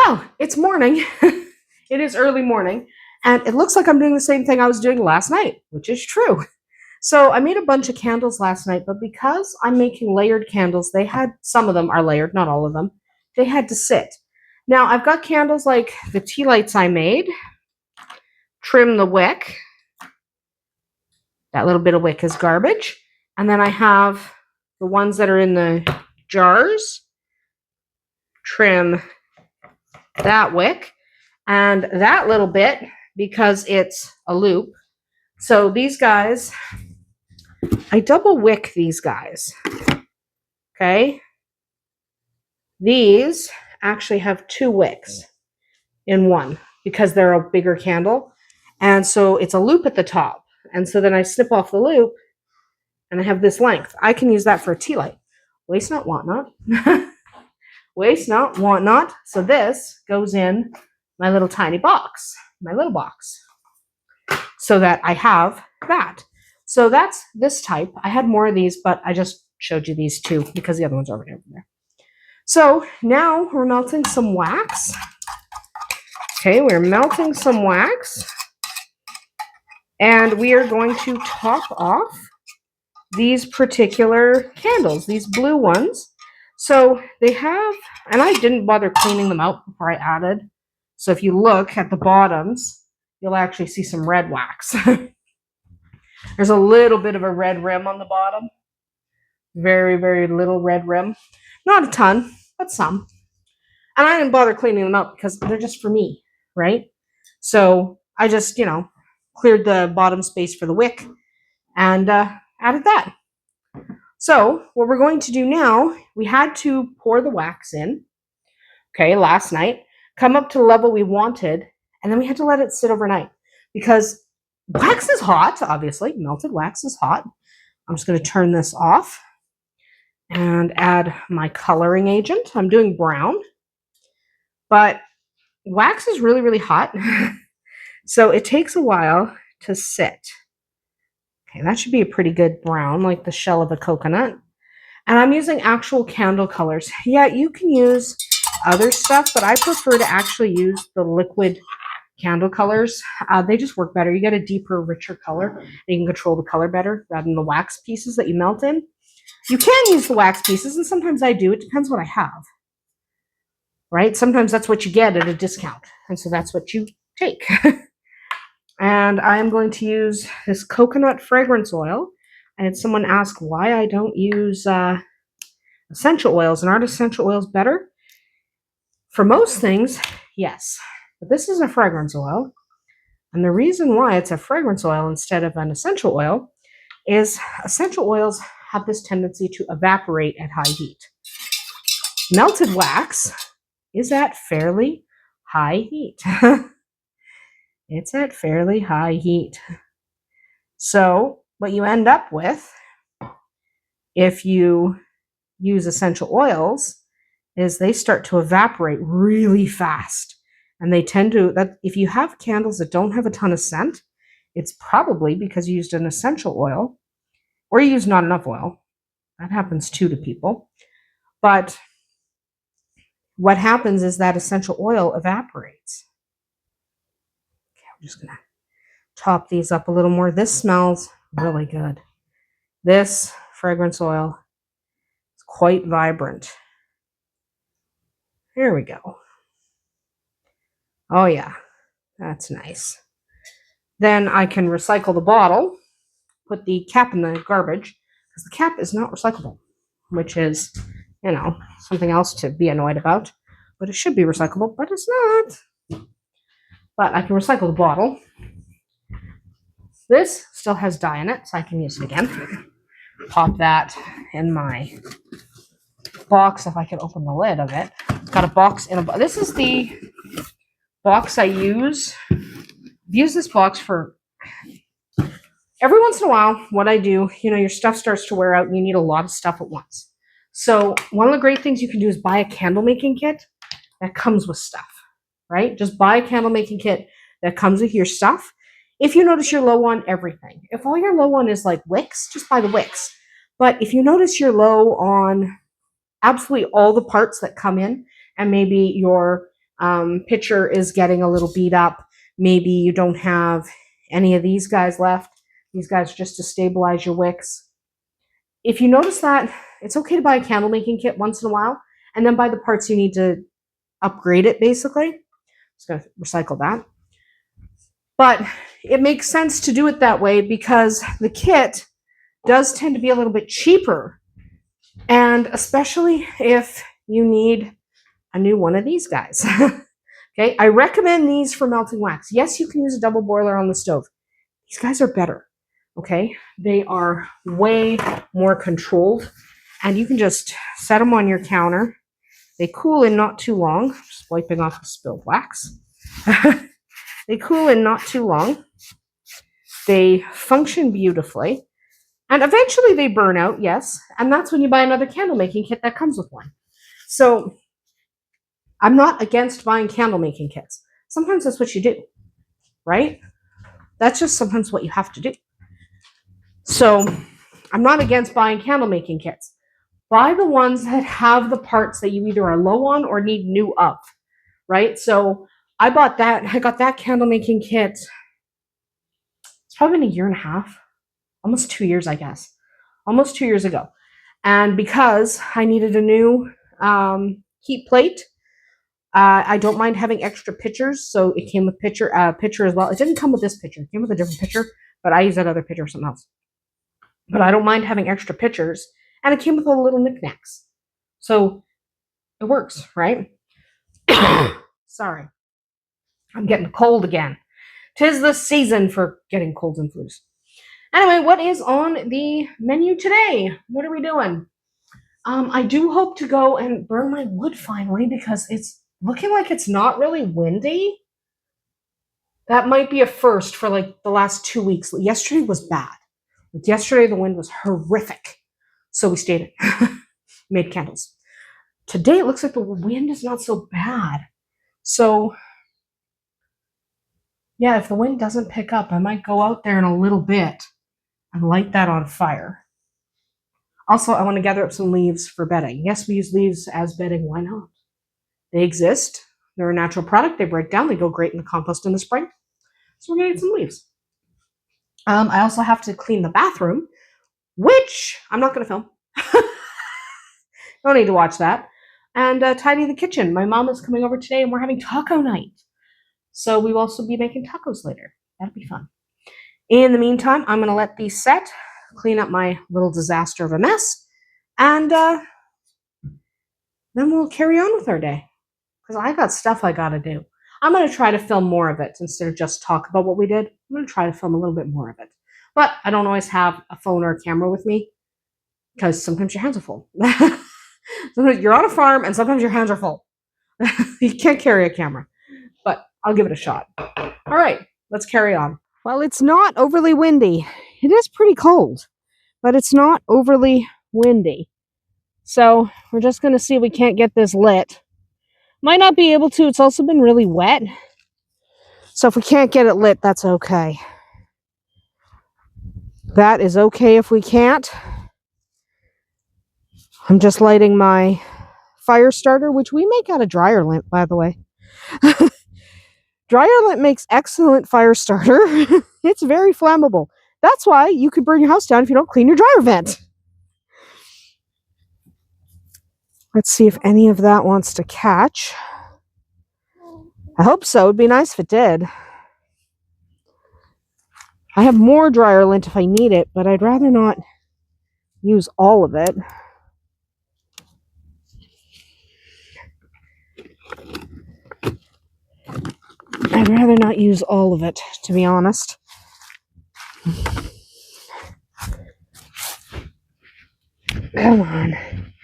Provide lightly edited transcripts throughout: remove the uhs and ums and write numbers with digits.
Well, it's morning. It is early morning, and it looks like I'm doing the same thing I was doing last night, which is true. So I made a bunch of candles last night, but because I'm making layered candles, some of them are layered, not all of them. They had to sit. Now I've got candles like the tea lights I made, trim the wick. That little bit of wick is garbage. And then I have the ones that are in the jars, trim that wick, and that little bit because it's a loop. So these guys, I double wick these guys. Okay. These actually have 2 wicks in one because they're a bigger candle. And so it's a loop at the top. And so then I snip off the loop and I have this length. I can use that for a tea light. Waste not, want not. Waste not, want not. So this goes in my little tiny box, my little box, so that I have that. So that's this type. I had more of these, but I just showed you these 2 because the other one's already over there. So now we're melting some wax. Okay, we're melting some wax. And we are going to top off these particular candles, these blue ones. So they have, and I didn't bother cleaning them out before I added. So if you look at the bottoms, you'll actually see some red wax. There's a little bit of a red rim on the bottom. Very, very little red rim. Not a ton, but some. And I didn't bother cleaning them up because they're just for me, right? So I just, cleared the bottom space for the wick and added that. So what we're going to do now, we had to pour the wax in, okay, last night, come up to the level we wanted, and then we had to let it sit overnight because wax is hot, obviously. Melted wax is hot. I'm just going to turn this off and add my coloring agent. I'm doing brown, but wax is really, really hot. So it takes a while to sit. Okay, that should be a pretty good brown, like the shell of a coconut. And I'm using actual candle colors. Yeah, you can use other stuff, but I prefer to actually use the liquid candle colors. They just work better. You get a deeper, richer color, and you can control the color better rather than the wax pieces that you melt in. You can use the wax pieces, and sometimes I do. It depends what I have, right? Sometimes that's what you get at a discount, and so that's what you take. And I am going to use this coconut fragrance oil. I had someone ask why I don't use essential oils, and aren't essential oils better? For most things, yes. But this is a fragrance oil. And the reason why it's a fragrance oil instead of an essential oil is essential oils have this tendency to evaporate at high heat. Melted wax is at fairly high heat. It's at fairly high heat. So what you end up with, if you use essential oils, is they start to evaporate really fast. And they tend to, that if you have candles that don't have a ton of scent, it's probably because you used an essential oil or you used not enough oil. That happens too to people. But what happens is that essential oil evaporates. Okay, I'm just going to top these up a little more. This smells really good. This fragrance oil is quite vibrant. There we go. Oh yeah, that's nice. Then I can recycle the bottle, put the cap in the garbage, because the cap is not recyclable, which is, something else to be annoyed about. But it should be recyclable, but it's not. But I can recycle the bottle. This still has dye in it, so I can use it again. Pop that in my box if I can open the lid of it. Got a box in a box. This is the box I use. I've used this box for every once in a while. What I do, your stuff starts to wear out and you need a lot of stuff at once. So one of the great things you can do is buy a candle making kit that comes with stuff, right? Just buy a candle making kit that comes with your stuff. If you notice you're low on everything, if all you're low on is like wicks, just buy the wicks. But if you notice you're low on absolutely all the parts that come in, and maybe you're pitcher is getting a little beat up. Maybe you don't have any of these guys left. These guys just to stabilize your wicks. If you notice that, it's okay to buy a candle making kit once in a while and then buy the parts you need to upgrade it, basically. Just going to recycle that. But it makes sense to do it that way because the kit does tend to be a little bit cheaper. And especially if you need a new one of these guys. Okay, I recommend these for melting wax. Yes, you can use a double boiler on the stove. These guys are better. Okay, they are way more controlled, and you can just set them on your counter. They cool in not too long. Just wiping off the spilled wax. They cool in not too long. They function beautifully, and eventually they burn out, yes, and that's when you buy another candle making kit that comes with one. So I'm not against buying candle making kits. Sometimes that's what you do, right? That's just sometimes what you have to do. So I'm not against buying candle making kits. Buy the ones that have the parts that you either are low on or need new of, right? So I got that candle making kit. It's probably been a year and a half, almost 2 years, I guess. Almost 2 years ago. And because I needed a new heat plate, I don't mind having extra pitchers, so it came with pitcher as well. It didn't come with this pitcher. It came with a different pitcher, but I used that other pitcher for something else. But I don't mind having extra pitchers, and it came with a little knickknacks. So it works, right? Sorry. I'm getting cold again. 'Tis the season for getting colds and flus. Anyway, what is on the menu today? What are we doing? I do hope to go and burn my wood finally because it's looking like it's not really windy. That might be a first for like the last 2 weeks. Yesterday was bad. Yesterday the wind was horrific. So we stayed in. Made candles. Today it looks like the wind is not so bad. So yeah, if the wind doesn't pick up, I might go out there in a little bit and light that on fire. Also, I want to gather up some leaves for bedding. Yes, we use leaves as bedding. Why not? They exist. They're a natural product. They break down. They go great in the compost in the spring. So we're going to get some leaves. I also have to clean the bathroom, which I'm not going to film. Don't need to watch that. And tidy the kitchen. My mom is coming over today and we're having taco night. So we will also be making tacos later. That'll be fun. In the meantime, I'm going to let these set, clean up my little disaster of a mess, and then we'll carry on with our day. Because I got stuff I got to do. I'm going to try to film more of it instead of just talk about what we did. I'm going to try to film a little bit more of it. But I don't always have a phone or a camera with me because sometimes your hands are full. Sometimes you're on a farm and sometimes your hands are full. You can't carry a camera. But I'll give it a shot. All right, let's carry on. Well, it's not overly windy. It is pretty cold, but it's not overly windy. So we're just going to see if we can't get this lit. Might not be able to. It's also been really wet. So if we can't get it lit, that's okay. That is okay if we can't. I'm just lighting my fire starter, which we make out of dryer lint, by the way. Dryer lint makes excellent fire starter. It's very flammable. That's why you could burn your house down if you don't clean your dryer vent. Let's see if any of that wants to catch. I hope so. It'd be nice if it did. I have more dryer lint if I need it, but I'd rather not use all of it. I'd rather not use all of it, to be honest. Come on.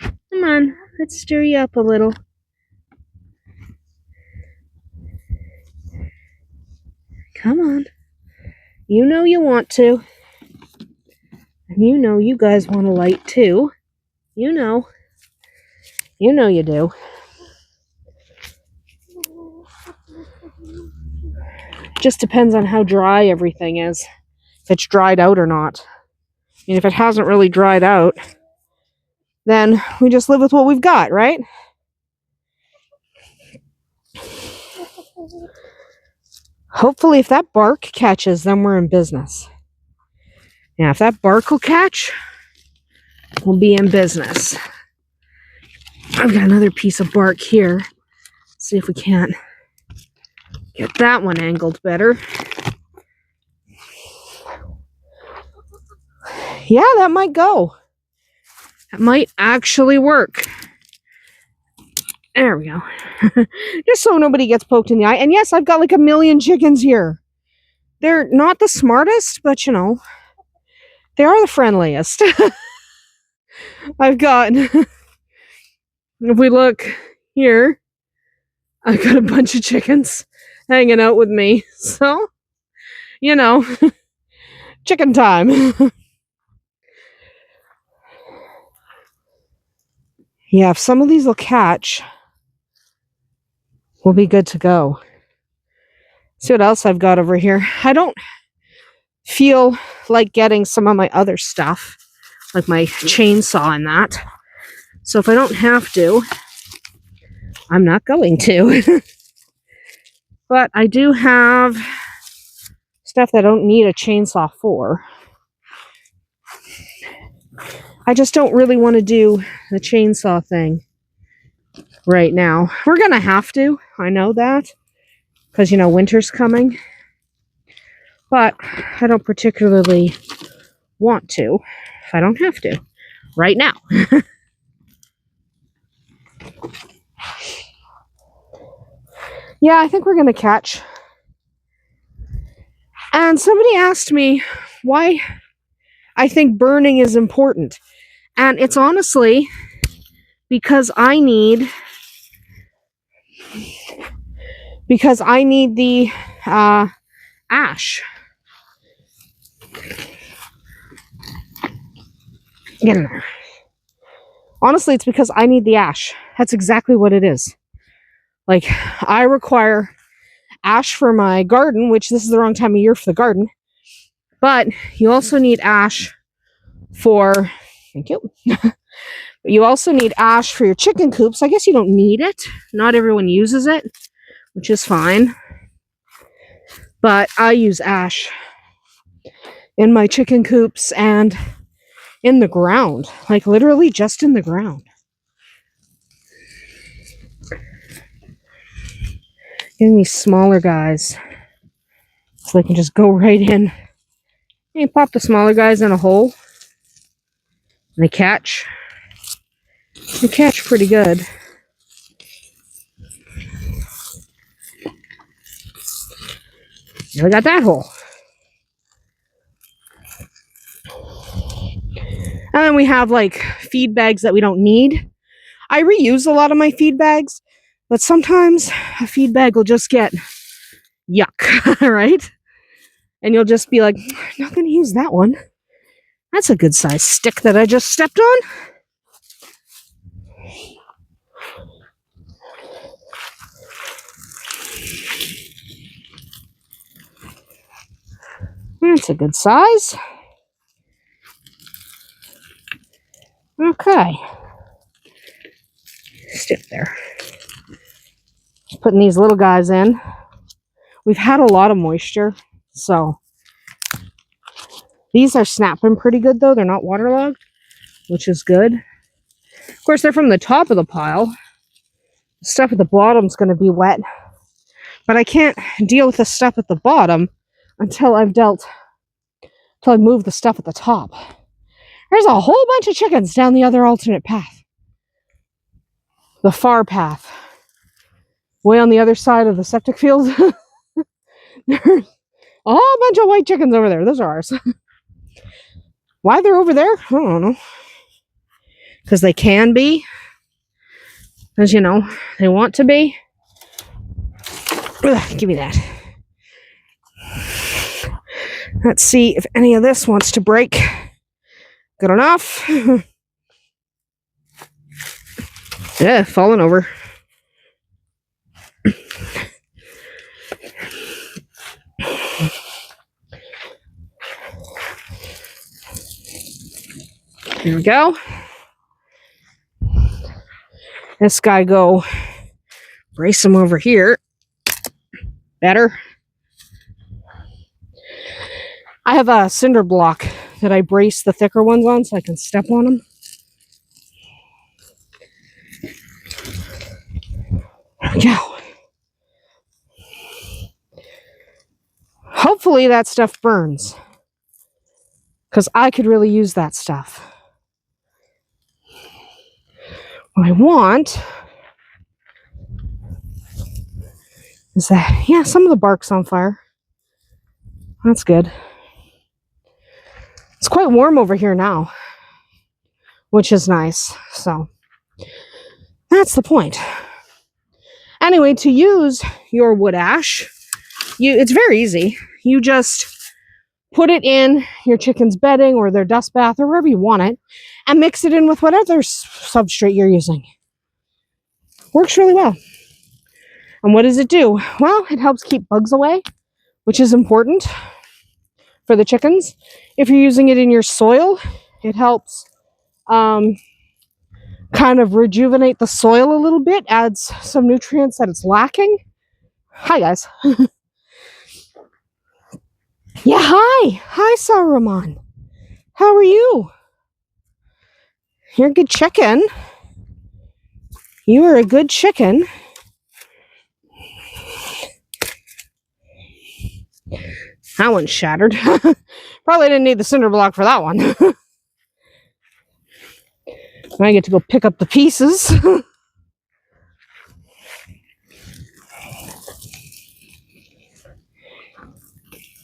Come on. Let's stir you up a little. Come on. You know you want to. And you know you guys want to light too. You know. You know you do. Just depends on how dry everything is. If it's dried out or not. And if it hasn't really dried out, then we just live with what we've got, right? Hopefully, if that bark catches, then we're in business. Yeah, if that bark will catch, we'll be in business. I've got another piece of bark here. See if we can't get that one angled better. Yeah, that might go. That might actually work. There we go. Just so nobody gets poked in the eye. And yes, I've got like 1 million chickens here. They're not the smartest, but you know, they are the friendliest. I've got, if we look here, I've got a bunch of chickens hanging out with me. So, you know, chicken time. Yeah, if some of these will catch, we'll be good to go. See what else I've got over here. I don't feel like getting some of my other stuff, like my chainsaw and that. So if I don't have to, I'm not going to. But I do have stuff that I don't need a chainsaw for. I just don't really want to do the chainsaw thing right now. We're going to have to. I know that. Because, you know, winter's coming. But I don't particularly want to if I don't have to right now. Yeah, I think we're going to catch. And somebody asked me why I think burning is important. And it's honestly because I need the ash. Get in there. Honestly, it's because I need the ash. That's exactly what it is. Like, I require ash for my garden, which this is the wrong time of year for the garden. But you also need ash for... Thank you. You also need ash for your chicken coops. I guess you don't need it. Not everyone uses it, which is fine. But I use ash in my chicken coops and in the ground. Like, literally just in the ground. Getting these smaller guys so they can just go right in. And you pop the smaller guys in a hole. And they catch. They catch pretty good. Now we got that hole. And then we have like feed bags that we don't need. I reuse a lot of my feed bags, but sometimes a feed bag will just get yuck, right? And you'll just be like, I'm not going to use that one. That's a good size stick that I just stepped on. That's a good size. Okay. Stick there. Just putting these little guys in. We've had a lot of moisture, so these are snapping pretty good though. They're not waterlogged, which is good. Of course, they're from the top of the pile. The stuff at the bottom is going to be wet, but I can't deal with the stuff at the bottom until I've moved the stuff at the top. There's a whole bunch of chickens down the other alternate path. The far path. Way on the other side of the septic field. There's a whole bunch of white chickens over there. Those are ours. Why they're over there? I don't know. Because they can be. Because, you know, they want to be. Ugh, give me that. Let's see if any of this wants to break. Good enough. Yeah, falling over. Here we go. This guy go brace him over here. Better. I have a cinder block that I brace the thicker ones on so I can step on them. There we go. Hopefully that stuff burns, because I could really use that stuff. What I want is that, yeah, some of the bark's on fire. That's good. It's quite warm over here now, which is nice. So that's the point. Anyway, to use your wood ash, it's very easy. You just put it in your chicken's bedding or their dust bath or wherever you want it, and mix it in with whatever substrate you're using. Works really well. And what does it do? Well, it helps keep bugs away, which is important for the chickens. If you're using it in your soil, it helps kind of rejuvenate the soil a little bit, adds some nutrients that it's lacking. Hi, guys. Yeah, hi. Hi, Saruman. How are you? You're a good chicken. You are a good chicken. That one's shattered. Probably didn't need the cinder block for that one. I get to go pick up the pieces.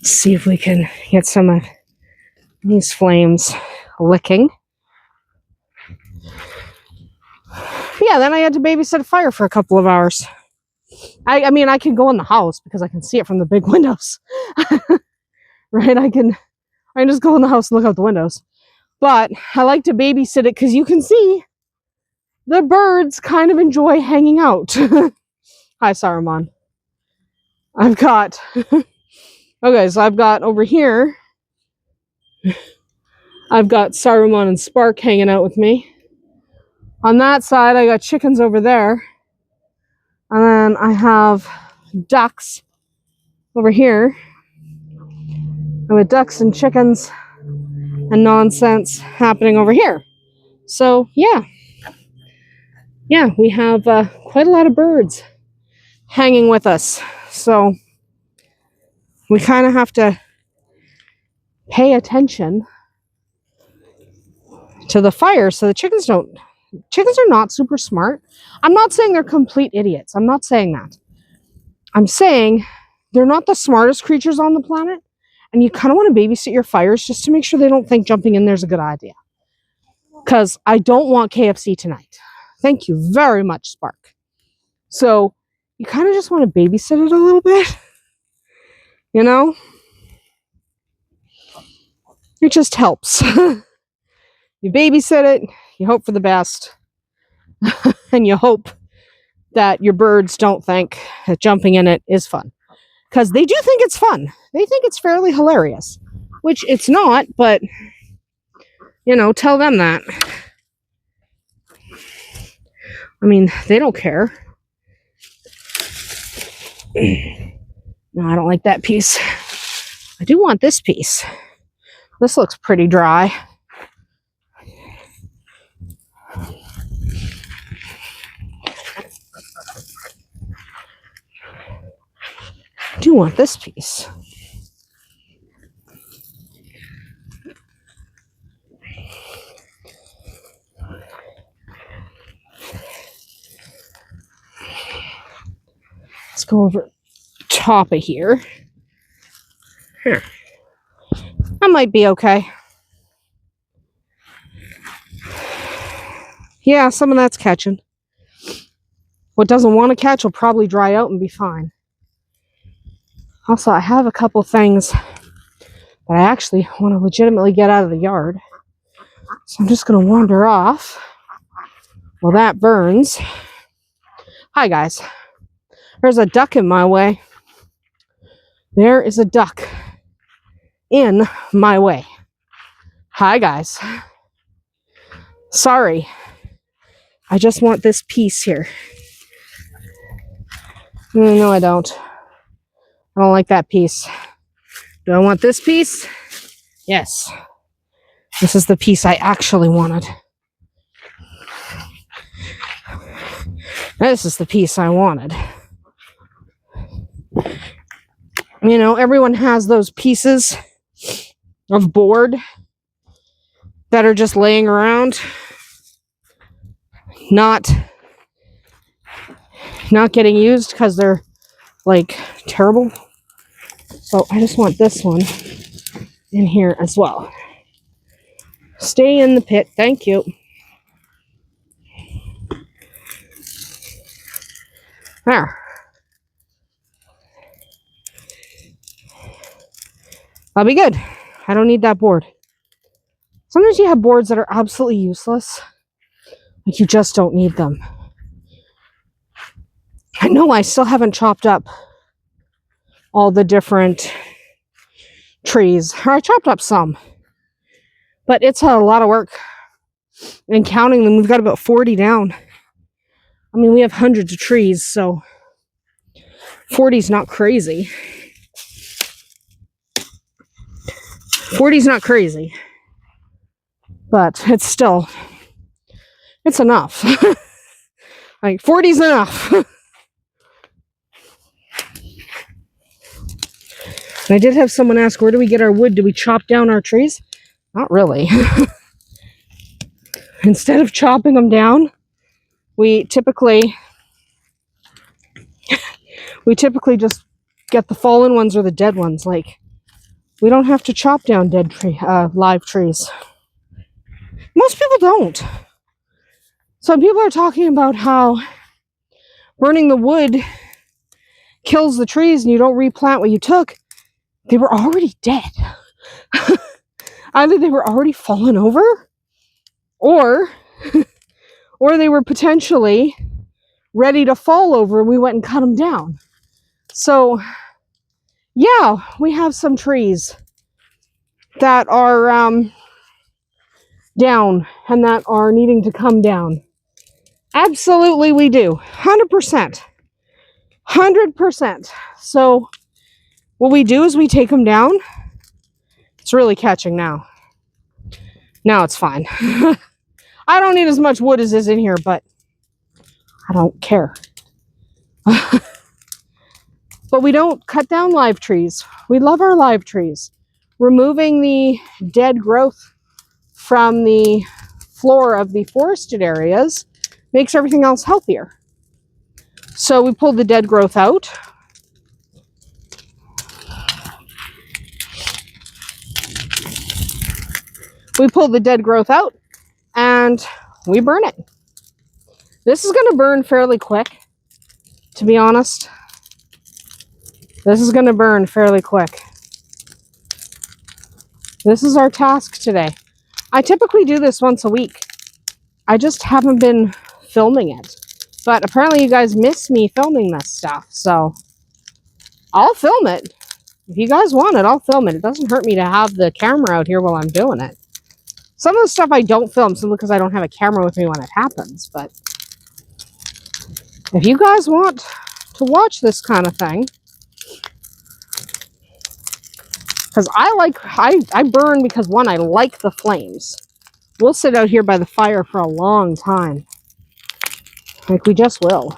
See if we can get some of these flames licking. Yeah, then I had to babysit a fire for a couple of hours. I mean, I can go in the house because I can see it from the big windows. Right? I can just go in the house and look out the windows. But I like to babysit it because you can see the birds kind of enjoy hanging out. Hi, Saruman. I've got... Okay, so I've got over here, I've got Saruman and Spark hanging out with me. On that side, I got chickens over there. And then I have ducks over here. I have ducks and chickens and nonsense happening over here. So, yeah. Yeah, we have quite a lot of birds hanging with us. So, we kind of have to pay attention to the fire so the chickens are not super smart. I'm not saying they're complete idiots. I'm not saying that. I'm saying they're not the smartest creatures on the planet, and you kind of want to babysit your fires just to make sure they don't think jumping in there's a good idea. Because I don't want KFC tonight. Thank you very much, Spark. So you kind of just want to babysit it a little bit. You know? It just helps. You babysit it, you hope for the best, and you hope that your birds don't think that jumping in it is fun. Because they do think it's fun. They think it's fairly hilarious. Which it's not, but, you know, tell them that. I mean, they don't care. No, I don't like that piece. I do want this piece. This looks pretty dry. I do want this piece. Let's go over top of here. That might be okay. Yeah, some of that's catching. What doesn't want to catch will probably dry out and be fine. Also, I have a couple things that I actually want to legitimately get out of the yard. So I'm just going to wander off while that burns. Hi, guys. There's a duck in my way. There is a duck in my way. Hi, guys. Sorry. I just want this piece here. No, I don't. I don't like that piece. Do I want this piece? Yes. This is the piece I actually wanted. This is the piece I wanted. You know, everyone has those pieces of board that are just laying around, not getting used because they're like terrible. So I just want this one in here as well. Stay in the pit, thank you. There. That'll be good. I don't need that board. Sometimes you have boards that are absolutely useless. Like you just don't need them. I know I still haven't chopped up all the different trees. Or I chopped up some. But it's a lot of work. And counting them, we've got about 40 down. I mean, we have hundreds of trees, so 40 is not crazy. 40 is not crazy. But it's still, it's enough. Like 40 is enough. I did have someone ask, where do we get our wood? Do we chop down our trees? Not really. Instead of chopping them down, we typically just get the fallen ones or the dead ones. Like, we don't have to chop down live trees. Most people don't. Some people are talking about how burning the wood kills the trees and you don't replant what you took. They were already dead. Either they were already fallen over, or they were potentially ready to fall over and we went and cut them down. So, yeah, we have some trees that are down and that are needing to come down. Absolutely we do. 100%. 100%. So, what we do is we take them down. It's really catching now. Now it's fine. I don't need as much wood as is in here, but I don't care. But we don't cut down live trees. We love our live trees. Removing the dead growth from the floor of the forested areas makes everything else healthier. So we pulled the dead growth out. We pull the dead growth out and we burn it. This is going to burn fairly quick, to be honest. This is going to burn fairly quick. This is our task today. I typically do this once a week. I just haven't been filming it. But apparently you guys miss me filming this stuff, so I'll film it. If you guys want it, I'll film it. It doesn't hurt me to have the camera out here while I'm doing it. Some of the stuff I don't film simply because I don't have a camera with me when it happens, but if you guys want to watch this kind of thing, because I burn because, one, I like the flames. We'll sit out here by the fire for a long time. Like, we just will.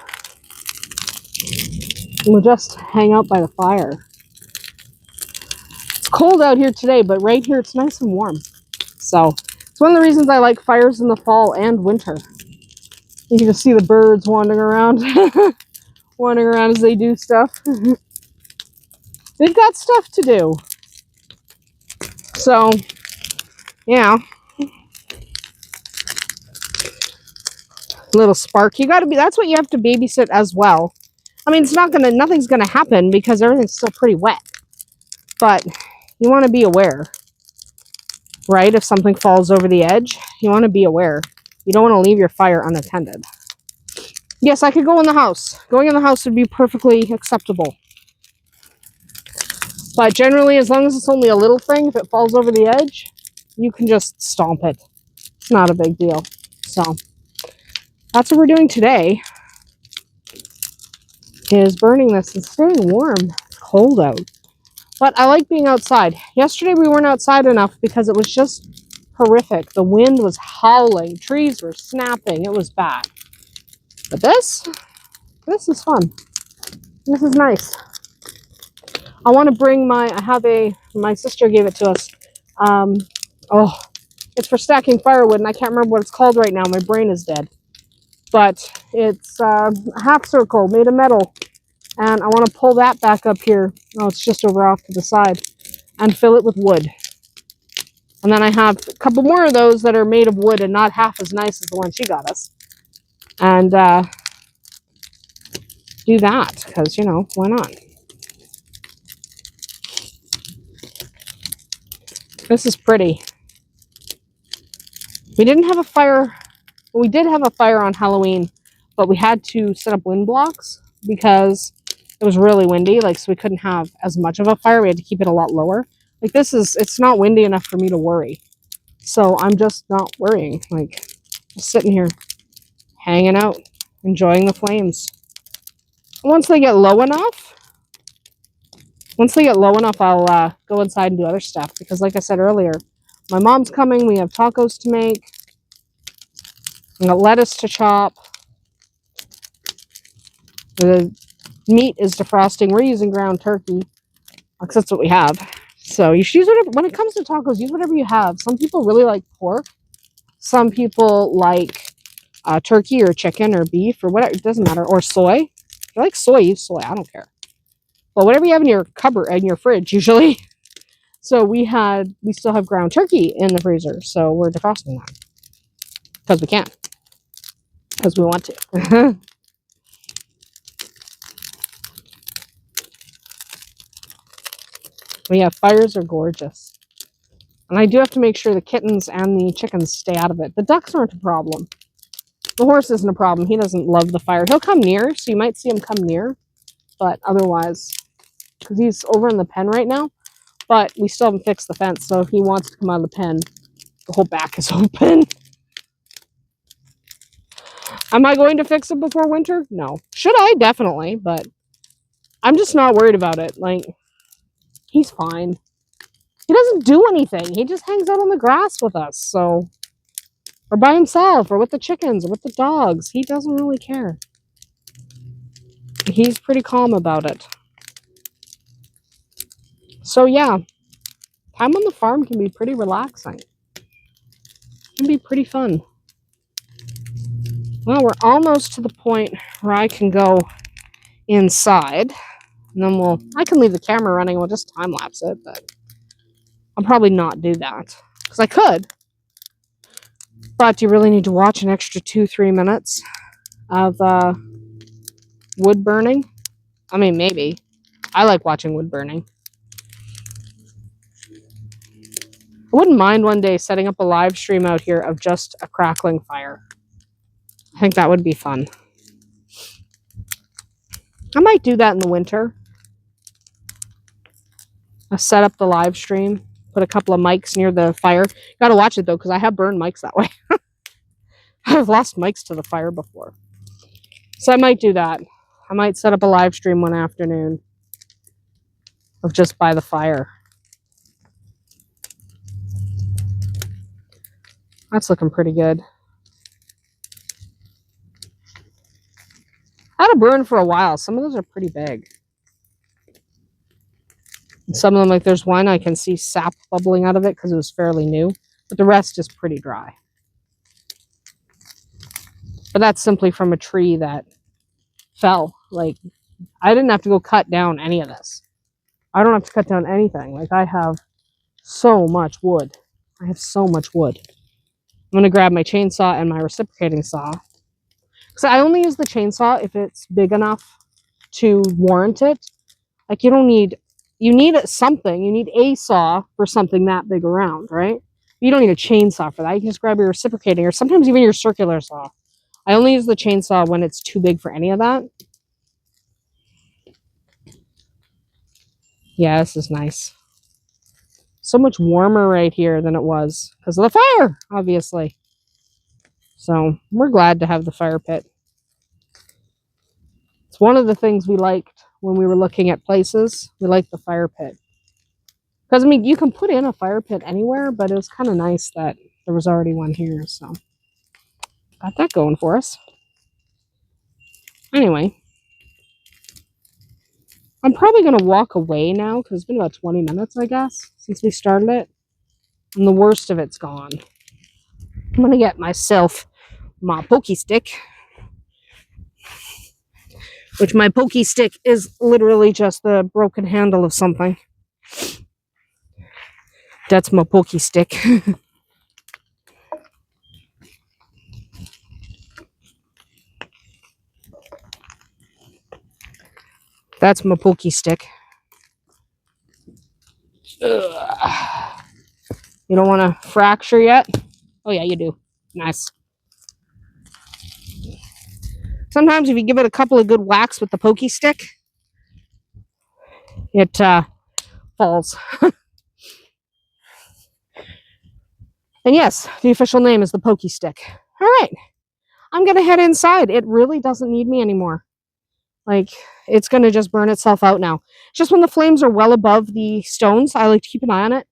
We'll just hang out by the fire. It's cold out here today, but right here it's nice and warm. So, it's one of the reasons I like fires in the fall and winter. You can just see the birds wandering around. Wandering around as they do stuff. They've got stuff to do. So, yeah. Little spark. That's what you have to babysit as well. I mean, nothing's gonna happen because everything's still pretty wet. But you want to be aware, right? If something falls over the edge, you want to be aware. You don't want to leave your fire unattended. Yes, I could go in the house. Going in the house would be perfectly acceptable. But generally, as long as it's only a little thing, if it falls over the edge, you can just stomp it. It's not a big deal. So, that's what we're doing today, is burning this and staying warm. It's cold out. But I like being outside. Yesterday we weren't outside enough because it was just horrific. The wind was howling. Trees were snapping. It was bad. But this is fun. This is nice. I want to bring my sister gave it to us. It's for stacking firewood, and I can't remember what it's called right now. My brain is dead. But it's a half circle made of metal. And I want to pull that back up here. Oh, it's just over off to the side. And fill it with wood. And then I have a couple more of those that are made of wood and not half as nice as the one she got us. And do that, because, you know, why not? This is pretty. We didn't have a fire. Well, we did have a fire on Halloween, but we had to set up wind blocks because it was really windy, like, so we couldn't have as much of a fire. We had to keep it a lot lower. Like, it's not windy enough for me to worry. So I'm just not worrying. Like, just sitting here, hanging out, enjoying the flames. Once they get low enough, I'll go inside and do other stuff. Because like I said earlier, my mom's coming. We have tacos to make. We got lettuce to chop. The meat is defrosting. We're using ground turkey because that's what we have. So you should use whatever. When it comes to tacos, use whatever you have. Some people really like pork. Some people like turkey or chicken or beef or whatever. It doesn't matter. Or soy. If you like soy, use soy. I don't care. Well, whatever you have in your cupboard and your fridge, usually. So we still have ground turkey in the freezer. So we're defrosting that because we can. Because we want to. But yeah, fires are gorgeous. And I do have to make sure the kittens and the chickens stay out of it. The ducks aren't a problem. The horse isn't a problem. He doesn't love the fire. He'll come near, so you might see him come near. But otherwise, because he's over in the pen right now, but we still haven't fixed the fence, so if he wants to come out of the pen, the whole back is open. Am I going to fix it before winter? No. Should I? Definitely, but I'm just not worried about it. Like, he's fine. He doesn't do anything. He just hangs out on the grass with us, so, or by himself, or with the chickens, or with the dogs. He doesn't really care. He's pretty calm about it. So yeah, time on the farm can be pretty relaxing. It can be pretty fun. Well, we're almost to the point where I can go inside. And then I can leave the camera running. We'll just time lapse it, but I'll probably not do that. Because I could. But you really need to watch an extra 2-3 minutes of wood burning. I mean, maybe. I like watching wood burning. I wouldn't mind one day setting up a live stream out here of just a crackling fire. I think that would be fun. I might do that in the winter. I'll set up the live stream, put a couple of mics near the fire. Gotta watch it though, because I have burned mics that way. I've lost mics to the fire before. So I might do that. I might set up a live stream one afternoon of just by the fire. That's looking pretty good. I had a burn for a while. Some of those are pretty big. And some of them, like there's one I can see sap bubbling out of it because it was fairly new. But the rest is pretty dry. But that's simply from a tree that fell. Like, I didn't have to go cut down any of this. I don't have to cut down anything. Like, I have so much wood. I have so much wood. I'm going to grab my chainsaw and my reciprocating saw. So I only use the chainsaw if it's big enough to warrant it. Like, you need something. You need a saw for something that big around, right? You don't need a chainsaw for that. You can just grab your reciprocating or sometimes even your circular saw. I only use the chainsaw when it's too big for any of that. Yeah, this is nice. So much warmer right here than it was because of the fire, obviously. So we're glad to have the fire pit. It's one of the things we liked when we were looking at places. We liked the fire pit. Because, I mean, you can put in a fire pit anywhere, but it was kind of nice that there was already one here. So, got that going for us. Anyway, I'm probably going to walk away now because it's been about 20 minutes, I guess, since we started it. And the worst of it's gone. I'm going to get myself my pokey stick, which my pokey stick is literally just the broken handle of something. That's my pokey stick. That's my pokey stick. Ugh. You don't want to fracture yet? Oh yeah, you do. Nice. Sometimes if you give it a couple of good whacks with the pokey stick, it falls. And yes, the official name is the pokey stick. All right, I'm going to head inside. It really doesn't need me anymore. Like, it's going to just burn itself out now. Just when the flames are well above the stones, I like to keep an eye on it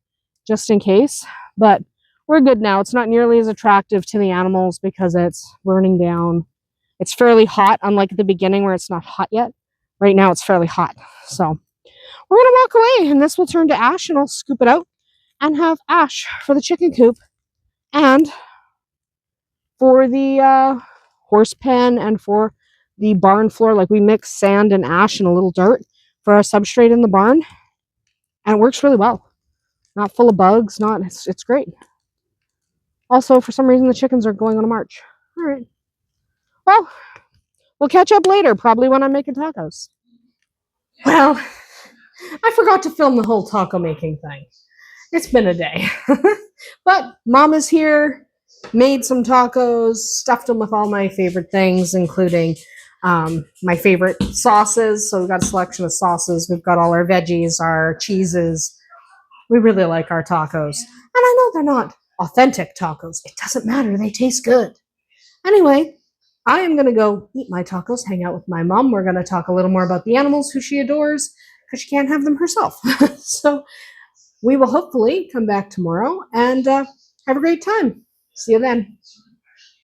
just in case. But we're good now. It's not nearly as attractive to the animals because it's burning down. It's fairly hot, unlike at the beginning where it's not hot yet. Right now it's fairly hot. So we're going to walk away, and this will turn to ash, and I'll scoop it out and have ash for the chicken coop and for the horse pen and for the barn floor. Like, we mix sand and ash and a little dirt for our substrate in the barn, and it works really well. Not full of bugs, it's great. Also, for some reason, the chickens are going on a march. All right. Well, we'll catch up later, probably when I'm making tacos. Well, I forgot to film the whole taco making thing. It's been a day. But Mama's here, made some tacos, stuffed them with all my favorite things, including my favorite sauces. So we've got a selection of sauces. We've got all our veggies, our cheeses. We really like our tacos. And I know they're not authentic tacos. It doesn't matter. They taste good. Anyway, I am going to go eat my tacos, hang out with my mom. We're going to talk a little more about the animals who she adores because she can't have them herself. So we will hopefully come back tomorrow and have a great time. See you then.